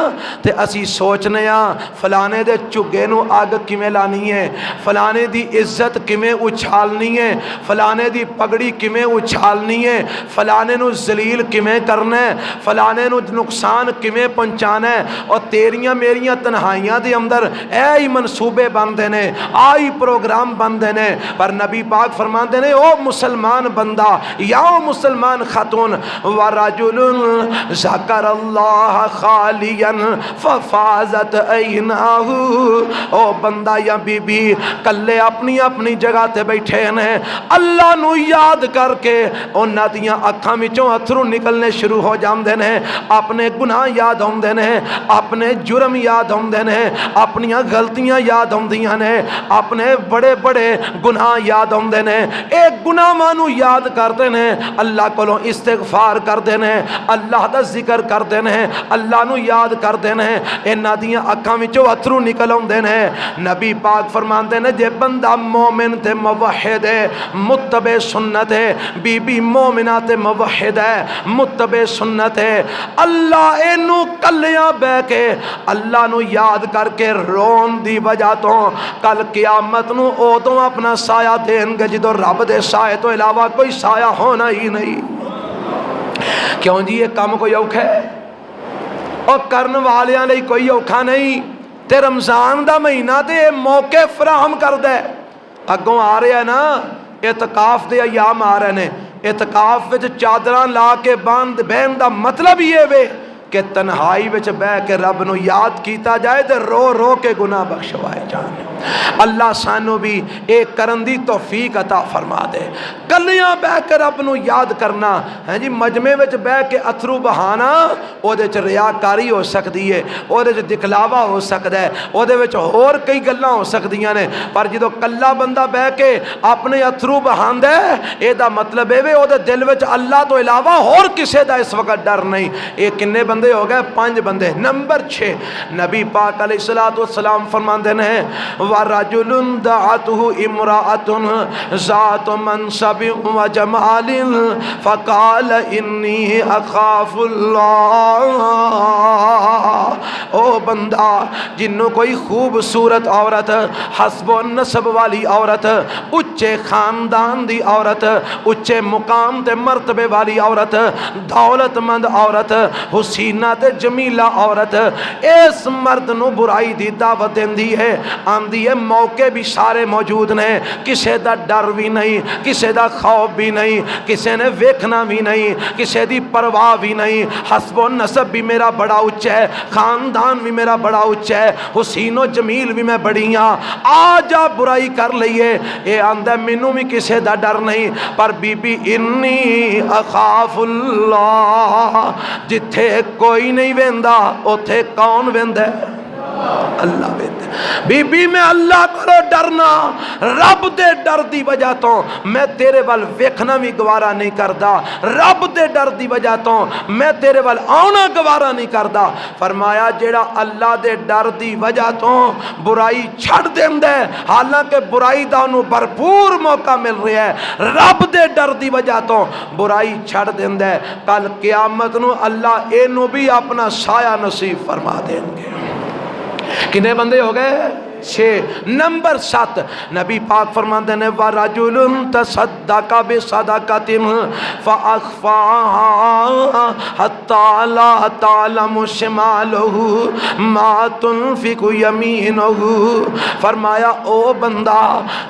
تے اسی سوچنے ہیں فلانے دے چگے نو آگ کمیں لانی ہے فلانے دی عزت کمیں اچھالنی ہے فلانے دی پگڑی کمیں اچھالنی ہے فلانے نو ذلیل کمیں کرنا ہے فلانے نو نقصان کمیں پہنچانا ہے اور تیریاں میریاں تنہائیاں دے اندر اے منصوبے بندے نے آئی پروگرام بندے نے پر نبی پاک فرمان دے نے او مسلمان بندہ یا او مسلمان خاتون وَرَجُلٌ ذَكَرَ اللَّهَ خَالِيًا فَفَازَتْ عَيْنَاهُ او بندہ یا بی بی کلے اپنی اپنی جگہ تے بیٹھے ہیں اللہ نو یاد کر کے انہاں دیاں اکھاں وچوں اتھرو نکلنے شروع ہو جاندے ہیں اپنے گناہ یاد ہوندے ہیں اپنے جرم یاد ہوندے ہیں اپنیاں غلطیاں یاد ہوندیاں نے اپنے بڑے بڑے گناہ یاد ہوندے ہیں ایک گناہ مانو یاد کرتے ہیں اللہ کو استغفار کر دینے اللہ دا ذکر کر دینے اللہ نو یاد کر دینے انہاں دیاں اکھاں وچوں اتھرو نکل اوندے نے نبی پاک فرماندے نے جے بندہ مومن تے موحد ہے متبع سنت ہے بی بی مومنہ تے موحد ہے متبع سنت ہے اللہ اینو کلیاں بے کے اللہ نو یاد کر کے رون دی وجہ تو کل قیامت نو اوتوں اپنا سایہ دین گے جدو رب دے سایہ تو علاوہ کوئی سایہ ہونا ہی نہیں کیوں جی یہ کام کوئی اوکھا ہے اور کرن والیاں لئی کوئی اوکھا نہیں تے رمضان دا مہینہ تے موقع فراہم کر دے اگوں آ رہے ہیں نا اعتکاف دے ایام آ رہے ہیں اعتکاف وچ چادران لا کے باندھ بہن دا مطلب یہ وے کہ تنہائی وچ بہ کے رب نو یاد کیتا جائے تے رو رو کے گناہ بخشوائے جانے اللہ سانو بھی ایک کرن دی توفیق عطا فرما دے کلیاں بہ کے رب نو یاد کرنا ہے جی مجمع وچ بہ کے اتھرو بہانا او دے چ ریاکاری ہو سکتی ہے او دے چ دکھلاوا ہو سکدا ہے او دے وچ ہور کئی گلاں ہو سکدیاں نے پر جدوں کلا بندہ بہ کے اپنے اتھرو بہاندا ہے اے دا مطلب اے وے او دے دل وچ اللہ تو علاوہ ہور کسے دا اس وقت ڈر نہیں اے کنے بندے ہو گئے 5 بندے نمبر 6 نبی پاک علیہ الصلوۃ والسلام فرماندے نے وَرَجُلٌ دَعَتْهُ امْرَأَةٌ ذَاتُ مَنْصَبٍ وَجَمَالٍ فَقَالَ إِنِّي أَخَافُ اللَّهَ او بندہ جنوں کوئی خوبصورت عورت حسب و نسب والی عورت اچھے خاندان دی عورت اچھے مقام تے مرتبے والی عورت دولت مند عورت حسینہ تے جمیلہ عورت اس مرد نو برائی دی دعوت دیندی ہے آندی ہے موقع بھی سارے موجود نے کسے دا ڈر بھی نہیں کسے دا خوف بھی نہیں کسے نے ویکھنا بھی نہیں کسے دی پرواہ بھی نہیں حسب و نسب بھی میرا بڑا اچھا ہے خاندان بھی میرا بڑا اچھا ہے حسین و جمیل بھی میں بڑی ہاں آجا برائی کر لئیے اے آندہ منو بھی کسے دا ڈر نہیں پر بی بی انی اخاف اللہ جتھے کوئی نہیں ویندہ اتھے کون ویندہ اللہ بہتر بی بی میں اللہ کرو ڈرنا رب دے ڈر دی وجہ تو میں تیرے وال ویکھنا بھی گوارا نہیں کردا رب دے ڈر دی وجہ تو میں تیرے وال آنا گوارا نہیں کردا فرمایا جیڑا اللہ دے ڈر دی وجہ تو برائی چھڑ دیندا ہے حالانکہ برائی دا انہوں بھرپور موقع مل رہا ہے رب دے ڈر دی وجہ تو برائی چھڑ دیندا ہے کل قیامت نو اللہ اینو بھی اپنا سایہ نصیب فرما دیں گے کتنے بندے ہو گئے 6 نمبر 7 نبی پاک فرماتے ہیں وَرَجُلٌ تَصَدَّقَ بِصَدَقَةٍ فَأَخْفَاهَا حَتَّى لَا تَعْلَمُ شِمَالُهُ مَا تُنْفِقُ يَمِينُهُ فرمایا او بندہ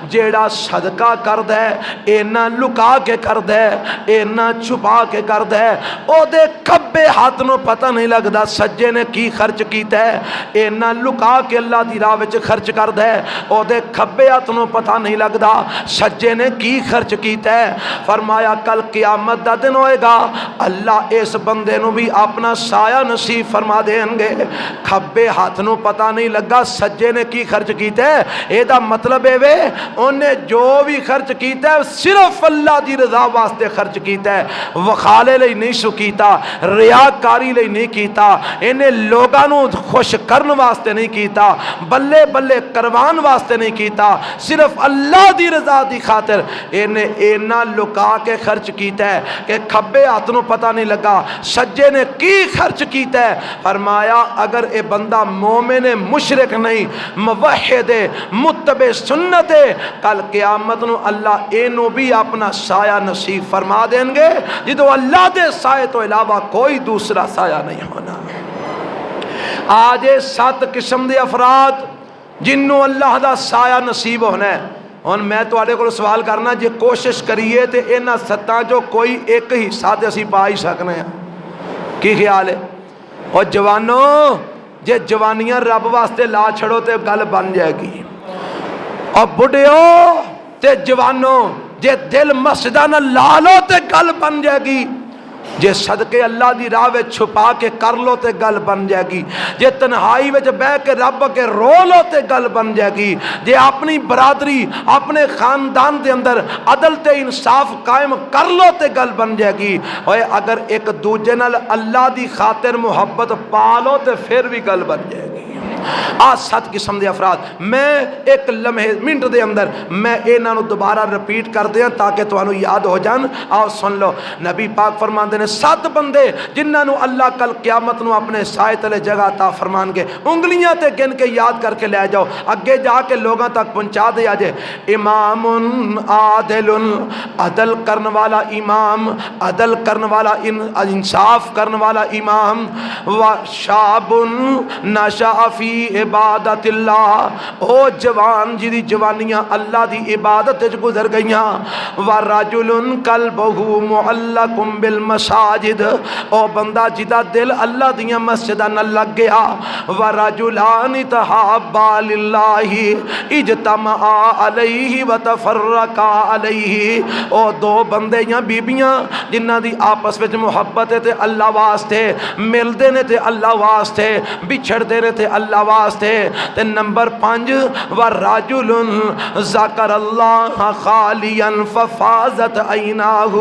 جیڑا صدقہ کر دے اینا لکا کے کر دے اینا چھپا کے کر دے او دے کبے ہاتھ نو پتہ نہیں لگدا سجے نے کی خرچ کیتا ہے اینا لکا کے اللہ دی راہ وچ خرچ کر دے او دے کھبے ہاتھ نو پتہ نہیں لگدا سجے نے کی خرچ کیتا ہے فرمایا کل قیامت دا دن ہوئے گا اللہ اس بندے نو بھی اپنا سایہ نصیب فرما دیں گے کھبے ہاتھ نو پتہ نہیں لگا سجے نے کی خرچ کیتا ہے اے دا مطلب ہے وے انہیں جو بھی خرچ کیتا ہے صرف اللہ دی رضا واسطے خرچ کیتا ہے وخالے لئی نہیں سو کیتا ریاکاری لئی نہیں کیتا انہیں لوگاں نو خوش کرن واسطے نہیں کیتا بلے بلے کروان واسطے نہیں کیتا صرف اللہ دی رضا دی خاطر انہیں اینا لکا کے خرچ کیتا ہے کہ کھبے ہاتھ نو پتہ نہیں لگا سجے نے کی خرچ کیتا ہے فرمایا اگر اے بندہ مومن مشرک نہیں موحد متبع سنت کل قیامت نو اللہ اینو بھی اپنا سایہ نصیب فرما دیں گے جدو اللہ دے سائے تو علاوہ کوئی دوسرا سایہ نہیں ہونا آج 7 قسم دے افراد جنوں اللہ دا سایہ نصیب ہونا ہے اور میں تو آڑے کو سوال کرنا جے کوشش کریے تے اینا 7 جو کوئی ایک حصہ تے اسی پا ہی سکنے ہیں کی خیال ہے اور جوانوں جے جوانیاں رب واسطے لا چھڑو تے گل بن جائے گی اور بڑھیو تے جوانوں جے دل مسجدہ نہ لالو تے گل بن جائے گی جے صدقے اللہ دی راہ وچ چھپا کے کر لو تے گل بن جائے گی جے تنہائی وچ بہ کے رب کے رو لو تے گل بن جائے گی جے اپنی برادری اپنے خاندان دے اندر عدل تے انصاف قائم کر لو تے گل بن جائے گی اور اگر ایک دوجے نال اللہ دی خاطر محبت پالو تے پھر بھی گل بن جائے گی آج 7 قسم دے افراد میں ایک لمحے منٹ دے اندر میں انہاں نو دوبارہ رپیٹ کر دیاں تاکہ تانوں یاد ہو جان آؤ سن لو نبی پاک فرماندے نے 7 بندے جنہاں نو اللہ کل قیامت نو اپنے سائے تلے جگہ عطا فرمان گے انگلیاں تے گن کے یاد کر کے لے جاؤ اگے جا کے لوگاں تک پہنچا دیا جے امام عادل عدل کرن والا امام عدل کرن والا انصاف کرن والا امام و شاب نشأ فی عبادت اللہ او جوان جی جوانیاں اللہ دی عبادت گزر گئیاں ورجل قلبہ معلق بالمساجد او بندہ جدا دل اللہ دیاں مسجداں نہ لگ گیا ورجلان تحابا للہ اجتمعا علیہ وتفرقا علیہ او 2 بندے یا بیبیاں جنہاں دی آپس وچ محبت تے اللہ واسطے ملدے نے تے اللہ واسطے بچھڑ دے نے تے اللہ واسطے تے نمبر 5 ورجل ذکر اللہ خالیا ففاضت عیناہ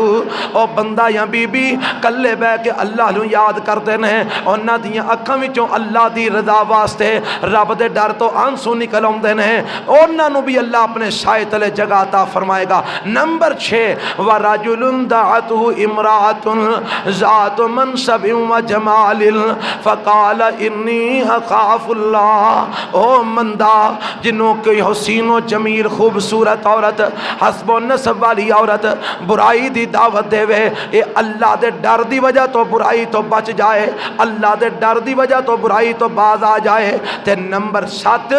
او بندہ یا بی بی کلے بہ کے اللہ نو یاد کرتے ہیں انہاں دیاں اکھاں وچوں اللہ دی رضا واسطے رب دے ڈر تو آنسو نکل آندے ہیں انہاں نو بھی اللہ اپنے سائے تلے جگہ عطا فرمائے گا نمبر 6 ورجل دعته امرأة ذات منصب و جمال فقال انی اخاف اللہ او مندہ جنہوں کی حسین و جمیل خوبصورت عورت حسب و نسب والی عورت برائی دی دعوت دے وے اے اللہ دے ڈر دی وجہ تو برائی تو بچ جائے اللہ دے ڈر دی وجہ تو برائی تو باز آ جائے تے نمبر 7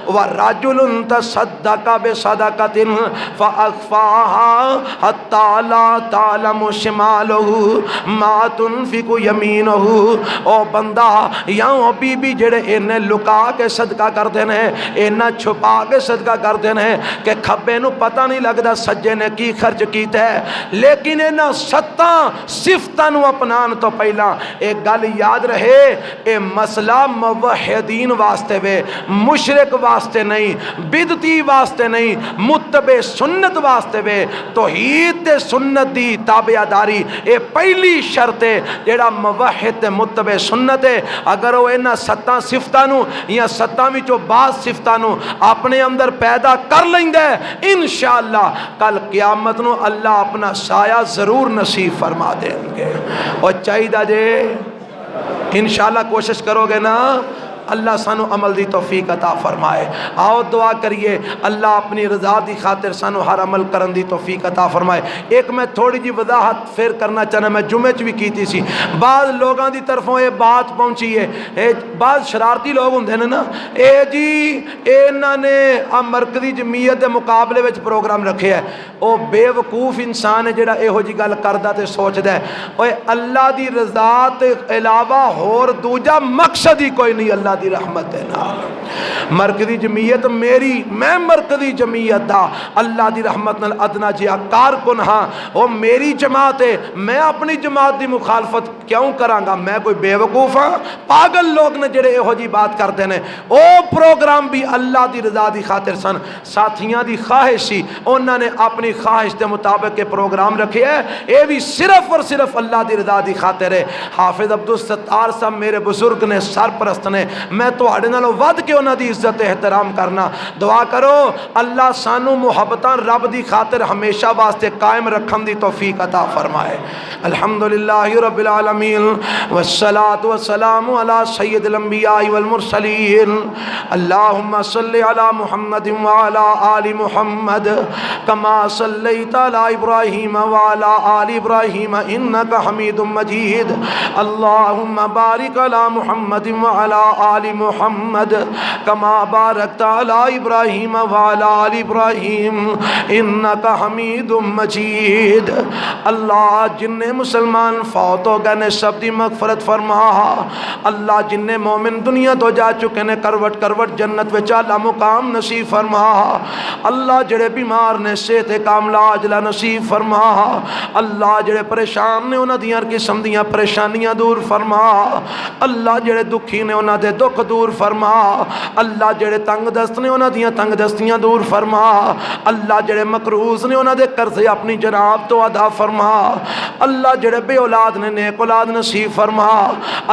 ورجل تصدق بصدقۃ فاخفاها حتى لا تعلم شماله ما تنفق يمينه او بندہ یا بی بی جڑے انہیں لکا کے صدقہ کرتے ہیں، اینا چھپا کے صدقہ کرتے ہیں کہ کھبے نو پتہ نہیں لگتا سجے نے کی خرچ کیتا ہے۔ لیکن اینا ستاں صفتاں نو اپنان تو پہلا ایک گل یاد رہے، اے مسئلہ موحدین واسطے وے، مشرک واسطے نہیں، بدعتی واسطے نہیں، متبع سنت واسطے وے۔ توحید تے سنت دی تابعداری اے پہلی شرط ہے جیڑا موحد تے متبع سنت ہے۔ اگر وہ انہاں ستاں صفتاں نو یا ستاں وچوں بعض صفتاں نو اپنے اندر پیدا کر لیندا ہے، انشاءاللہ کل قیامت نو اللہ اپنا سایہ ضرور نصیب فرما دیں گے۔ اور چاہیے جے انشاءاللہ کوشش کرو گے نا، اللہ سانو عمل دی توفیق عطا فرمائے۔ آؤ دعا کریے اللہ اپنی رضا دی خاطر سانو ہر عمل کرن دی توفیق عطا فرمائے۔ ایک میں تھوڑی جی وضاحت پھر کرنا چاہنا، میں جمعے چ بھی کیتی سی، بعض لوگاں دی طرفوں یہ بات پہنچی ہے، بعض شرارتی لوگ ہوندے نے نا، اے جی انہاں نے مرکزی جمعیت دے مقابلے وچ پروگرام رکھے ہے، او بے وقوف انسان ہے جڑا ایہو جی گل کردا تے سوچدا ہے، اوے اللہ دی رضا تے علاوہ ہور دوجا مقصد ہی کوئی نہیں اللہ دی رحمت ہے نال۔ مرکزی جمعیت میری، میں مرکزی جمعیت دا اللہ دی رحمت نال ادنا جہا کارکن ہاں، وہ میری جماعت ہے، میں اپنی جماعت دی مخالفت کیوں کراں گا؟ میں کوئی بے وقوف ہاں؟ پاگل لوگ نے جڑے ایہو جی بات کرتے ہیں۔ او پروگرام بھی اللہ دی رضا دی خاطر سن، ساتھیاں دی خواہش سی، انہوں نے اپنی خواہش دے مطابق کے پروگرام رکھے ہے، اے بھی صرف اور صرف اللہ دی رضا دی خاطر ہے۔ حافظ عبدالستار صاحب میرے بزرگ نے، سرپرست نے، میں تو اڑے نالوں ود کے انہاں دی عزت احترام کرنا۔ دعا کرو اللہ سانو محبتاں رب دی خاطر ہمیشہ واسطے قائم رکھن دی توفیق عطا فرمائے۔ الحمدللہ رب العالمین والصلاة والسلام علی سید الانبیاء والمرسلین، اللہم صلی علی محمد وعلی آل محمد کما صلیت علی ابراہیم وعلی آل ابراہیم انکا حمید مجید، اللہم بارک علی محمد وعلی آل محمد کما بارکت علی ابراہیم وعلی آل ابراہیم انکا حمید مجید۔ اللہ جن مسلمان فوت ہو گئے نے سب دی مغفرت فرما، اللہ جن مومن دنیا تو جا چکے نے کروٹ کروٹ جنت وچ اعلی مقام نصیب فرما، اللہ جڑے بیمار نے صحت کاملہ عاجلہ نصیب فرما، اللہ جڑے پریشان نے انہاں دیاں ہر قسم دیاں پریشانیاں دور فرما، اللہ جڑے دکھی نے انہاں دے دکھ دور فرما، اللہ جڑے تنگ دست نے انہاں دیاں تنگ دستیاں دور فرما، اللہ جڑے مقروض نے انہاں دے قرضے اپنی جناب تو ادا فرما، اللہ جڑے بے اولاد نے نیک اولاد نصیب فرما،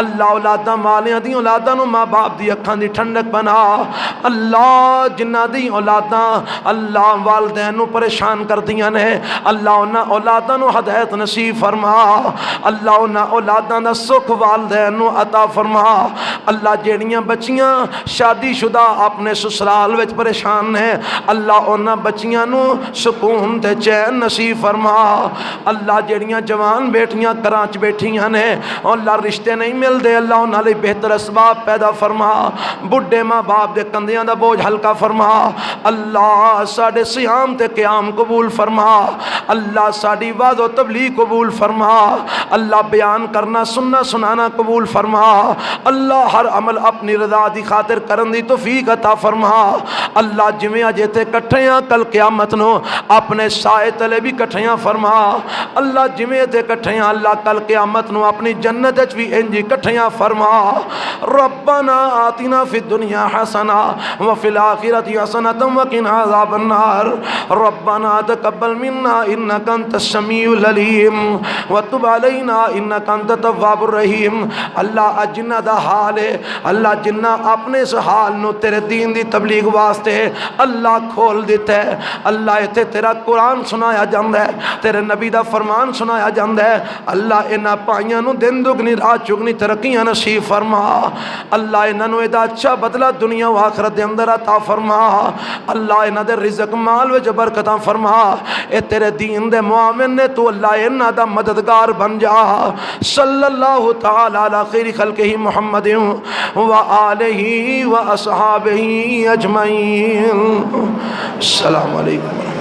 اللہ اولاداں والیاں دی اولاداں نو ماں باپ دی اکھاں دی ٹھنڈک بنا، اللہ جنہاں دی اولاداں اللہ والدین نو پریشان کر دیاں نے، اللہ انہاں اولاداں نو ہدایت نصیب فرما، اللہ انہاں اولاداں دا سکھ والدین نو عطا فرما، اللہ جیڑیاں بچیاں شادی شدہ اپنے سسرال وچ پریشان ہیں، اللہ انہاں بچیاں نو سکون تے چین نصیب فرما، اللہ جیڑیاں جوان بیٹیاں کراچ بیٹھیاں نے اللہ رشتے نہیں ملتے، اللہ انہاں لئی بہتر اسباب پیدا فرما، بڈھے ماں باپ دے کندیاں دا بوجھ ہلکا فرما، اللہ ساڈے صیام تے قیام قبول فرما، اللہ ساڈی وعظ و تبلیغ قبول فرما، اللہ بیان کرنا سننا سنانا قبول فرما، اللہ ہر عمل اپنی رضا دی خاطر کرن دی توفیق عطا فرما، اللہ جویں اج تے کٹھیاں کل قیامت نو اپنے سائے تلے بھی کٹھیاں فرما، اللہ جویں تے کٹھیاں اللہ کل قیامت نو اپنی جنت وچ بھی انجی کٹھیاں فرما، ربنا آتنا فی الدنیا حسنہ وفی الآخرۃ حسنۃ وقنا عذاب النار، ربنا تقبل منا انک انت السمیع العلیم وتب علینا انک انت التواب الرحیم۔ اللہ جنہ دا حال ہے، اللہ جنہ اپنے اس حال نو تیرے دین دی تبلیغ واسطے اللہ کھول دیتا ہے، اللہ ایتھے تیرا قرآن سنایا جاندا ہے، تیرے نبی دا فرمان سنایا جاندا ہے، اللہ انہاں پائیاں نو دن دگنی رات چگنی ترقیاں نصیب فرما، اللہ انہاں نو دا اچھا بدلہ دنیا و آخرت دے اندر عطا فرما، اللہ انہاں دے رزق مال وچ برکتاں فرما، اے تیرے دین دے معاون نے تو اللہ انہاں دا مددگار بن جا، صلی اللہ تعالی علی خیر خلقہ محمد و آلہ و اصحابہ اجمعین۔ السلام علیکم۔